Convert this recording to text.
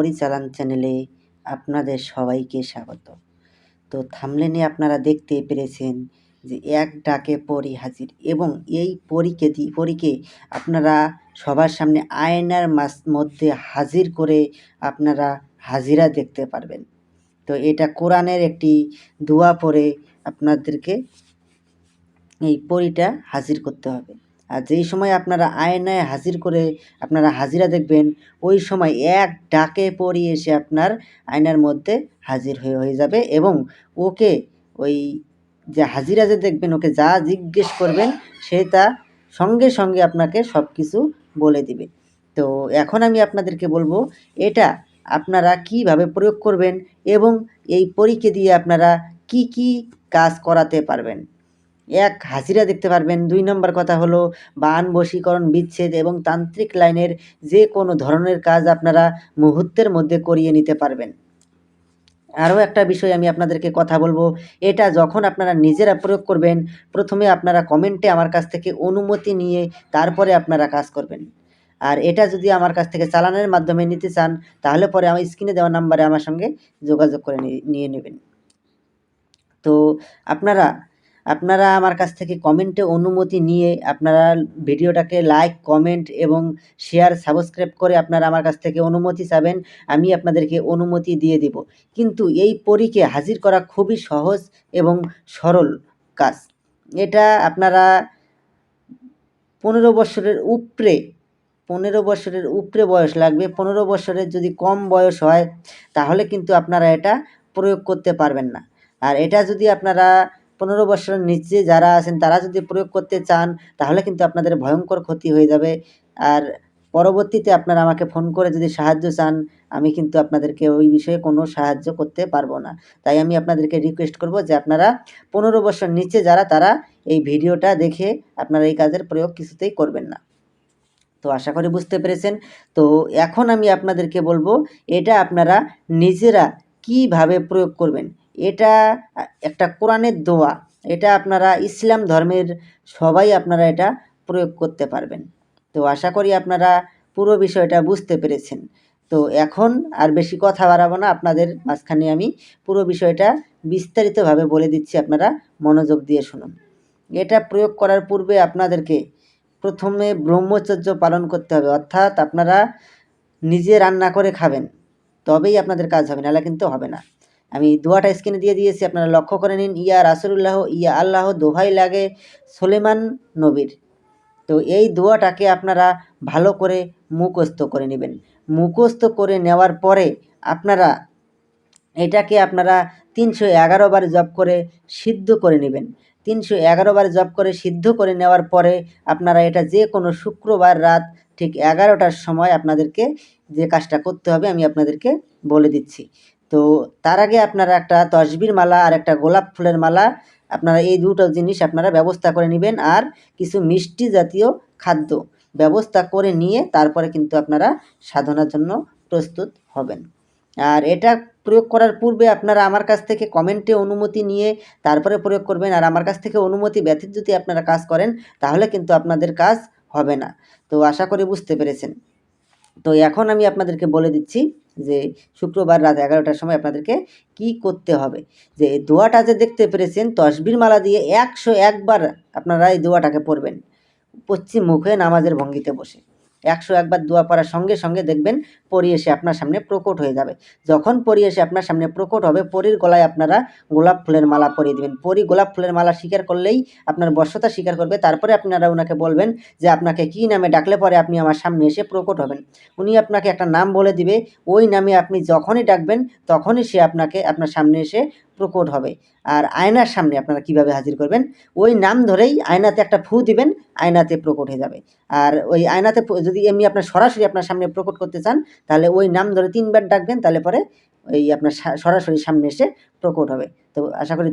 পরিচালন চ্যানেলে আপনাদের সবাইকে স্বাগত। তো থাম্বনেলে আপনারা দেখতেই পেরেছেন যে এক ডাকে পরী হাজির, এবং এই পরীকে আপনারা সবার সামনে আয়নার মধ্যে হাজির করে আপনারা হাজিরা দেখতে পারবেন। তো এটা কোরআনের একটি দোয়া পড়ে আপনাদেরকে এই পরীটা হাজির করতে হবে। আর যেই সময় আপনারা আয়নায় হাজির করে আপনারা হাজিরা দেখবেন, ওই সময় এক ডাকে পরী এসে আপনার আয়নার মধ্যে হাজির হয়ে যাবে, এবং ওকে ওই যে হাজিরা যে দেখবেন ওকে যা জিজ্ঞেস করবেন সে তা সঙ্গে সঙ্গে আপনাকে সব কিছু বলে দিবে। তো এখন আমি আপনাদেরকে বলবো এটা আপনারা কিভাবে প্রয়োগ করবেন এবং এই পরীকে দিয়ে আপনারা কি কি কাজ করাতে পারবেন। এক, হাজিরা দেখতে পারবেন। ২ নম্বর কথা হলো বান, বশীকরণ, বিচ্ছেদ এবং তান্ত্রিক লাইনের যে কোনো ধরনের কাজ আপনারা মুহূর্তের মধ্যে করিয়ে নিতে পারবেন। আরও একটা বিষয় আমি আপনাদেরকে কথা বলবো, এটা যখন আপনারা নিজেরা প্রয়োগ করবেন, প্রথমে আপনারা কমেন্টে আমার কাছ থেকে অনুমতি নিয়ে তারপরে আপনারা কাজ করবেন। আর এটা যদি আমার কাছ থেকে চালানের মাধ্যমে নিতে চান, তাহলে পরে আমার স্ক্রিনে দেওয়া নাম্বারে আমার সঙ্গে যোগাযোগ করে নিয়ে নেবেন। তো আপনারা আমার কাছ থেকে কমেন্টে অনুমতি নিয়ে আপনারা ভিডিওটাকে লাইক, কমেন্ট এবং শেয়ার, সাবস্ক্রাইব করে আপনারা আমার কাছ থেকে অনুমতি চাবেন। আমি আপনাদেরকে অনুমতি দিয়ে দিব। কিন্তু এই পরীকে হাজির করা খুবই সহজ এবং সরল কাজ। এটা আপনারা 15 বছরের উপরে বয়স লাগবে। 15 বছরের যদি কম বয়স হয় তাহলে কিন্তু আপনারা এটা প্রয়োগ করতে পারবেন না। আর এটা যদি আপনারা 15 বছরের নিচে যারা আছেন তারা যদি প্রয়োগ করতে চান তাহলে কিন্তু আপনাদের ভয়ঙ্কর ক্ষতি হয়ে যাবে। আর পরবর্তীতে আপনারা আমাকে ফোন করে যদি সাহায্য চান, আমি কিন্তু আপনাদেরকে ওই বিষয়ে কোনো সাহায্য করতে পারবো না। তাই আমি আপনাদেরকে রিকোয়েস্ট করব যে আপনারা 15 বছর নিচে যারা তারা এই ভিডিওটা দেখে আপনারা এই কাজের প্রয়োগ কিছুতেই করবেন না। তো আশা করি বুঝতে পেরেছেন। তো এখন আমি আপনাদেরকে বলবো এটা আপনারা নিজেরা কিভাবে প্রয়োগ করবেন। এটা একটা কোরআনের দোয়া। এটা আপনারা ইসলাম ধর্মের সবাই আপনারা এটা প্রয়োগ করতে পারবেন। তো আশা করি আপনারা পুরো বিষয়টা বুঝতে পেরেছেন। তো এখন আর বেশি কথা বাড়াবো না, আপনাদের মাঝখানে আমি পুরো বিষয়টা বিস্তারিতভাবে বলে দিচ্ছি, আপনারা মনোযোগ দিয়ে শুনুন। এটা প্রয়োগ করার পূর্বে আপনাদেরকে প্রথমে ব্রহ্মচর্য পালন করতে হবে, অর্থাৎ আপনারা নিজে রান্না করে খাবেন, তবেই আপনাদের কাজ হবে, নাহলে কিন্তু হবে না। আমি দোয়াটা স্ক্রিনে দিয়ে দিয়েছি, আপনারা লক্ষ্য করে নিন। ইয়া রাসূলুল্লাহ ইয়া আল্লাহ, দোহাই লাগে সুলেমান নবীর। তো এই দোয়াটাকে আপনারা ভালো করে মুখস্থ করে নেবেন। মুখস্থ করে নেওয়ার পরে আপনারা এটাকে আপনারা 311 বার জপ করে সিদ্ধ করে নেবেন। 311 বার জপ করে সিদ্ধ করে নেওয়ার পরে আপনারা এটা যে কোনো শুক্রবার রাত ঠিক 11টার সময় আপনাদেরকে যে কাজটা করতে হবে আমি আপনাদেরকে বলে দিচ্ছি। তো তার আগে আপনারা একটা তসবির মালা আর একটা গোলাপ ফুলের মালা, আপনারা এই দুটো জিনিস আপনারা ব্যবস্থা করে নেবেন, আর কিছু মিষ্টি জাতীয় খাদ্য ব্যবস্থা করে নিয়ে তারপরে কিন্তু আপনারা সাধনার জন্য প্রস্তুত হবেন। আর এটা প্রয়োগ করার পূর্বে আপনারা আমার কাছ থেকে কমেন্টে অনুমতি নিয়ে তারপরে প্রয়োগ করবেন। আর আমার কাছ থেকে অনুমতি ব্যতীত যদি আপনারা কাজ করেন তাহলে কিন্তু আপনাদের কাজ হবে না। তো আশা করি বুঝতে পেরেছেন। তো এখন আমি আপনাদেরকে বলে দিচ্ছি যে শুক্রবার রাত 11টার সময় আপনাদেরকে কি করতে হবে। যে দোয়াটা যে দেখতে পেরেছেন তসবির মালা দিয়ে 101 বার আপনারা এই দোয়াটাকে পড়বেন পশ্চিম মুখে নামাজের ভঙ্গিতে বসে। 101 বার দোয়া পড়ার সঙ্গে সঙ্গে দেখবেন পরী এসে আপনার সামনে প্রকট হয়ে যাবে। যখন পরী এসে আপনার সামনে প্রকট হবে, পরীর গলায় আপনারা গোলাপ ফুলের মালা পরিয়ে দেবেন। পরী গোলাপ ফুলের মালা স্বীকার করলেই আপনার বশ্যতা স্বীকার করবে। তারপরে আপনারা ওনাকে বলবেন যে আপনাকে কী নামে ডাকলে পরে আপনি আমার সামনে এসে প্রকট হবেন। উনি আপনাকে একটা নাম বলে দিবে, ওই নামে আপনি যখনই ডাকবেন তখনই সে আপনার সামনে এসে প্রকট হবে। আর আয়নার সামনে আপনারা কিভাবে হাজির করবেন, ওই নাম ধরেই আয়নাতে একটা ফু দিবেন, আয়নাতে প্রকট হয়ে যাবে। আর ওই আয়নাতে যদি এমনি আপনার সরাসরি আপনার সামনে প্রকট করতে চান তাহলে ওই নাম ধরে 3 বার ডাকবেন, তাহলে পরে ওই আপনার সরাসরি সামনে এসে প্রকট হবে। তো আশা করি